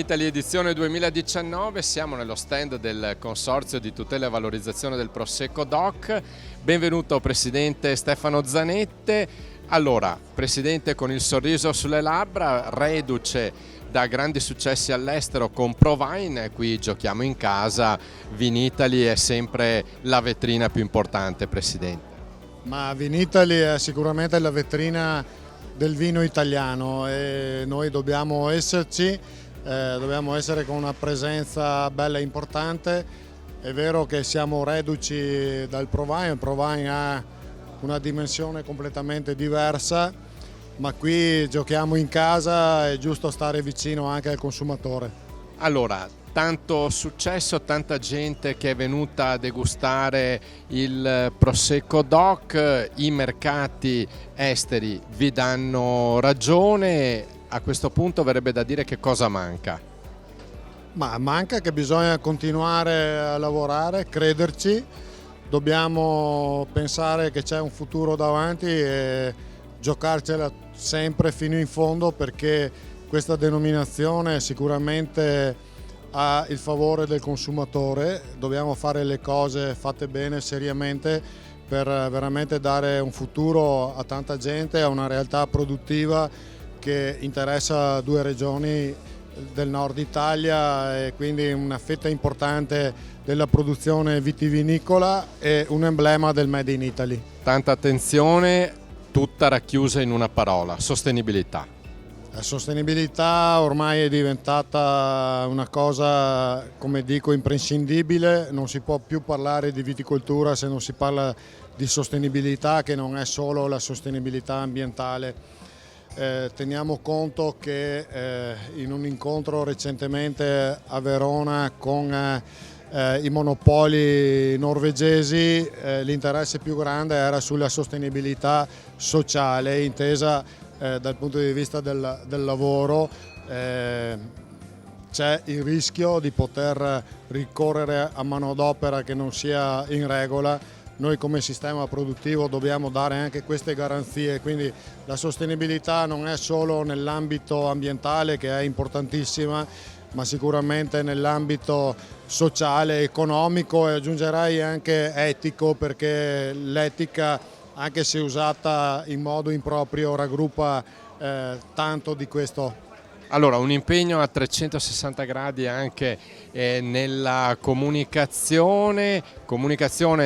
Vinitaly edizione 2019, siamo nello stand del Consorzio di tutela e valorizzazione del Prosecco DOC. Benvenuto Presidente Stefano Zanette. Allora, Presidente con il sorriso sulle labbra, reduce da grandi successi all'estero con Provine, qui giochiamo in casa, Vinitaly è sempre la vetrina più importante, Presidente. Ma Vinitaly è sicuramente la vetrina del vino italiano e noi dobbiamo esserci, dobbiamo essere con una presenza bella e importante. È vero che siamo reduci dal Provine, il Provine ha una dimensione completamente diversa, ma qui giochiamo in casa, è giusto stare vicino anche al consumatore. Allora, tanto successo, tanta gente che è venuta a degustare il Prosecco DOC, i mercati esteri vi danno ragione, a questo punto verrebbe da dire che cosa manca? Ma manca che bisogna continuare a lavorare, crederci, dobbiamo pensare che c'è un futuro davanti e giocarcela sempre fino in fondo, perché questa denominazione sicuramente ha il favore del consumatore. Dobbiamo fare le cose fatte bene, seriamente, per veramente dare un futuro a tanta gente, a una realtà produttiva che interessa due regioni del nord Italia e quindi una fetta importante della produzione vitivinicola e un emblema del Made in Italy. Tanta attenzione, tutta racchiusa in una parola: sostenibilità. La sostenibilità ormai è diventata una cosa, come dico, imprescindibile. Non si può più parlare di viticoltura se non si parla di sostenibilità, che non è solo la sostenibilità ambientale. Teniamo conto che in un incontro recentemente a Verona con i monopoli norvegesi l'interesse più grande era sulla sostenibilità sociale, intesa dal punto di vista del lavoro. C'è il rischio di poter ricorrere a manodopera che non sia in regola. Noi come sistema produttivo dobbiamo dare anche queste garanzie, quindi la sostenibilità non è solo nell'ambito ambientale, che è importantissima, ma sicuramente nell'ambito sociale, economico e aggiungerei anche etico, perché l'etica, anche se usata in modo improprio, raggruppa tanto di questo. Allora, un impegno a 360 gradi anche nella comunicazione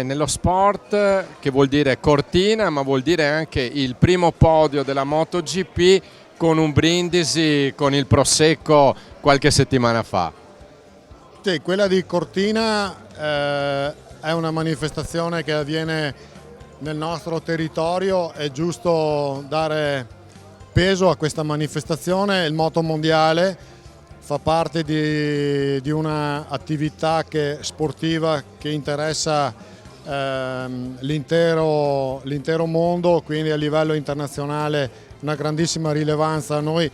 nello sport, che vuol dire Cortina, ma vuol dire anche il primo podio della MotoGP con un brindisi con il Prosecco qualche settimana fa. Sì, quella di Cortina è una manifestazione che avviene nel nostro territorio, è giusto dare peso a questa manifestazione. Il moto mondiale fa parte di una attività sportiva che interessa l'intero mondo, quindi a livello internazionale una grandissima rilevanza. Noi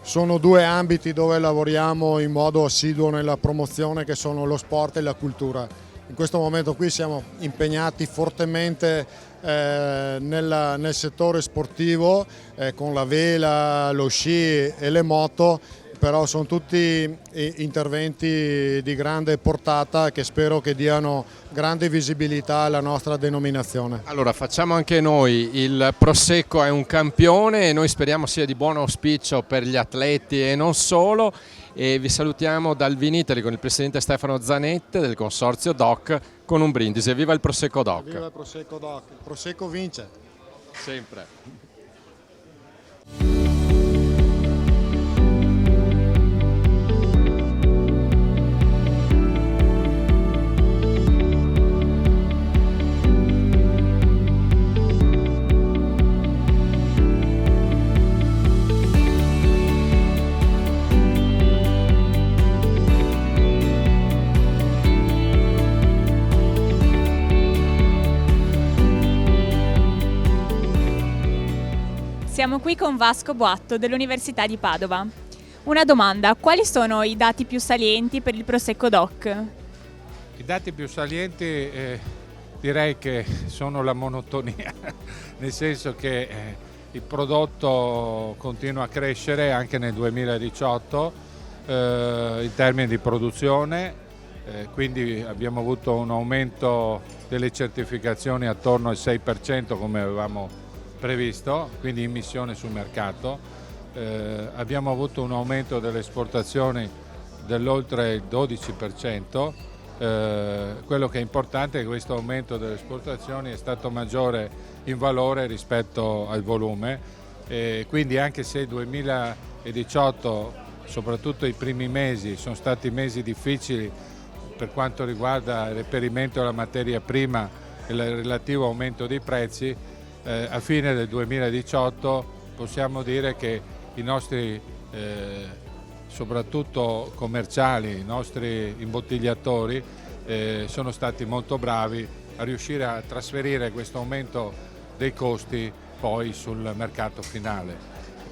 sono due ambiti dove lavoriamo in modo assiduo nella promozione, che sono lo sport e la cultura. In questo momento qui siamo impegnati fortemente nel settore sportivo con la vela, lo sci e le moto, però sono tutti interventi di grande portata che spero che diano grande visibilità alla nostra denominazione. Allora, facciamo anche noi, il Prosecco è un campione e noi speriamo sia di buon auspicio per gli atleti e non solo, e vi salutiamo dal Vinitaly con il Presidente Stefano Zanette del Consorzio DOC con un brindisi. Viva il Prosecco DOC! Viva il Prosecco DOC! Il Prosecco vince! Sempre! Siamo qui con Vasco Boatto dell'Università di Padova. Una domanda: quali sono i dati più salienti per il Prosecco DOC? I dati più salienti direi che sono la monotonia, nel senso che il prodotto continua a crescere anche nel 2018 in termini di produzione, quindi abbiamo avuto un aumento delle certificazioni attorno al 6% come avevamo previsto, quindi immissione sul mercato. Abbiamo avuto un aumento delle esportazioni dell'oltre il 12%. Quello che è importante è che questo aumento delle esportazioni è stato maggiore in valore rispetto al volume, quindi anche se il 2018, soprattutto i primi mesi, sono stati mesi difficili per quanto riguarda il reperimento della materia prima e il relativo aumento dei prezzi, a fine del 2018 possiamo dire che i nostri soprattutto commerciali, i nostri imbottigliatori sono stati molto bravi a riuscire a trasferire questo aumento dei costi poi sul mercato finale,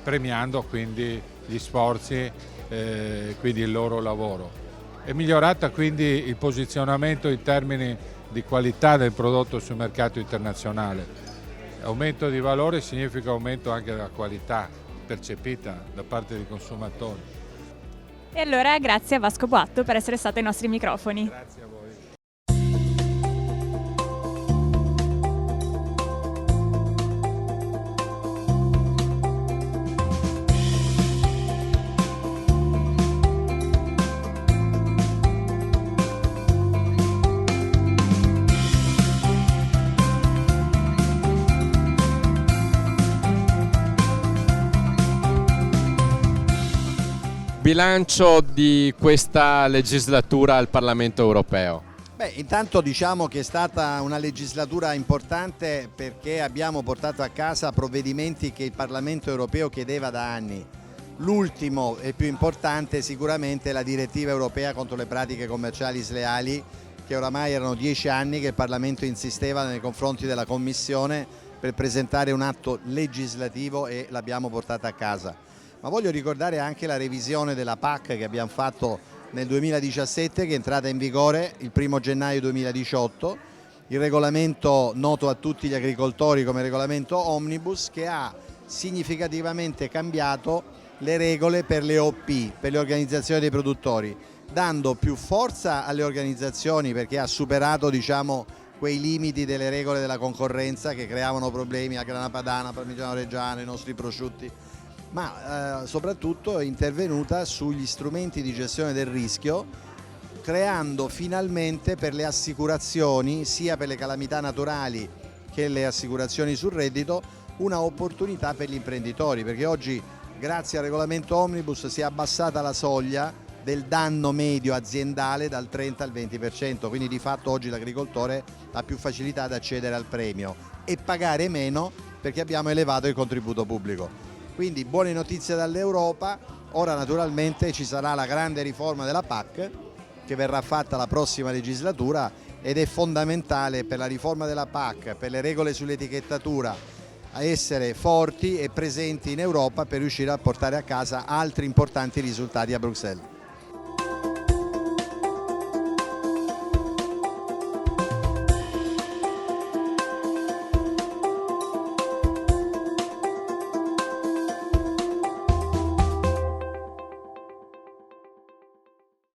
premiando quindi gli sforzi, quindi il loro lavoro. È migliorata quindi il posizionamento in termini di qualità del prodotto sul mercato internazionale. Aumento di valore significa aumento anche della qualità percepita da parte dei consumatori. E allora grazie a Vasco Boatto per essere stato ai nostri microfoni. Grazie a voi. Bilancio di questa legislatura al Parlamento europeo. Beh, intanto diciamo che è stata una legislatura importante perché abbiamo portato a casa provvedimenti che il Parlamento europeo chiedeva da anni. L'ultimo e più importante sicuramente è la direttiva europea contro le pratiche commerciali sleali, che oramai erano 10 anni che il Parlamento insisteva nei confronti della Commissione per presentare un atto legislativo e l'abbiamo portata a casa. Ma voglio ricordare anche la revisione della PAC che abbiamo fatto nel 2017, che è entrata in vigore il 1° gennaio 2018, il regolamento noto a tutti gli agricoltori come regolamento Omnibus, che ha significativamente cambiato le regole per le OP, per le organizzazioni dei produttori, dando più forza alle organizzazioni perché ha superato, diciamo, quei limiti delle regole della concorrenza che creavano problemi a Grana Padana, Parmigiano Reggiano, i nostri prosciutti, ma soprattutto è intervenuta sugli strumenti di gestione del rischio, creando finalmente per le assicurazioni, sia per le calamità naturali che le assicurazioni sul reddito, una opportunità per gli imprenditori, perché oggi grazie al regolamento Omnibus si è abbassata la soglia del danno medio aziendale dal 30 al 20%, quindi di fatto oggi l'agricoltore ha più facilità ad accedere al premio e pagare meno perché abbiamo elevato il contributo pubblico. Quindi buone notizie dall'Europa. Ora naturalmente ci sarà la grande riforma della PAC che verrà fatta la prossima legislatura ed è fondamentale per la riforma della PAC, per le regole sull'etichettatura, a essere forti e presenti in Europa per riuscire a portare a casa altri importanti risultati a Bruxelles.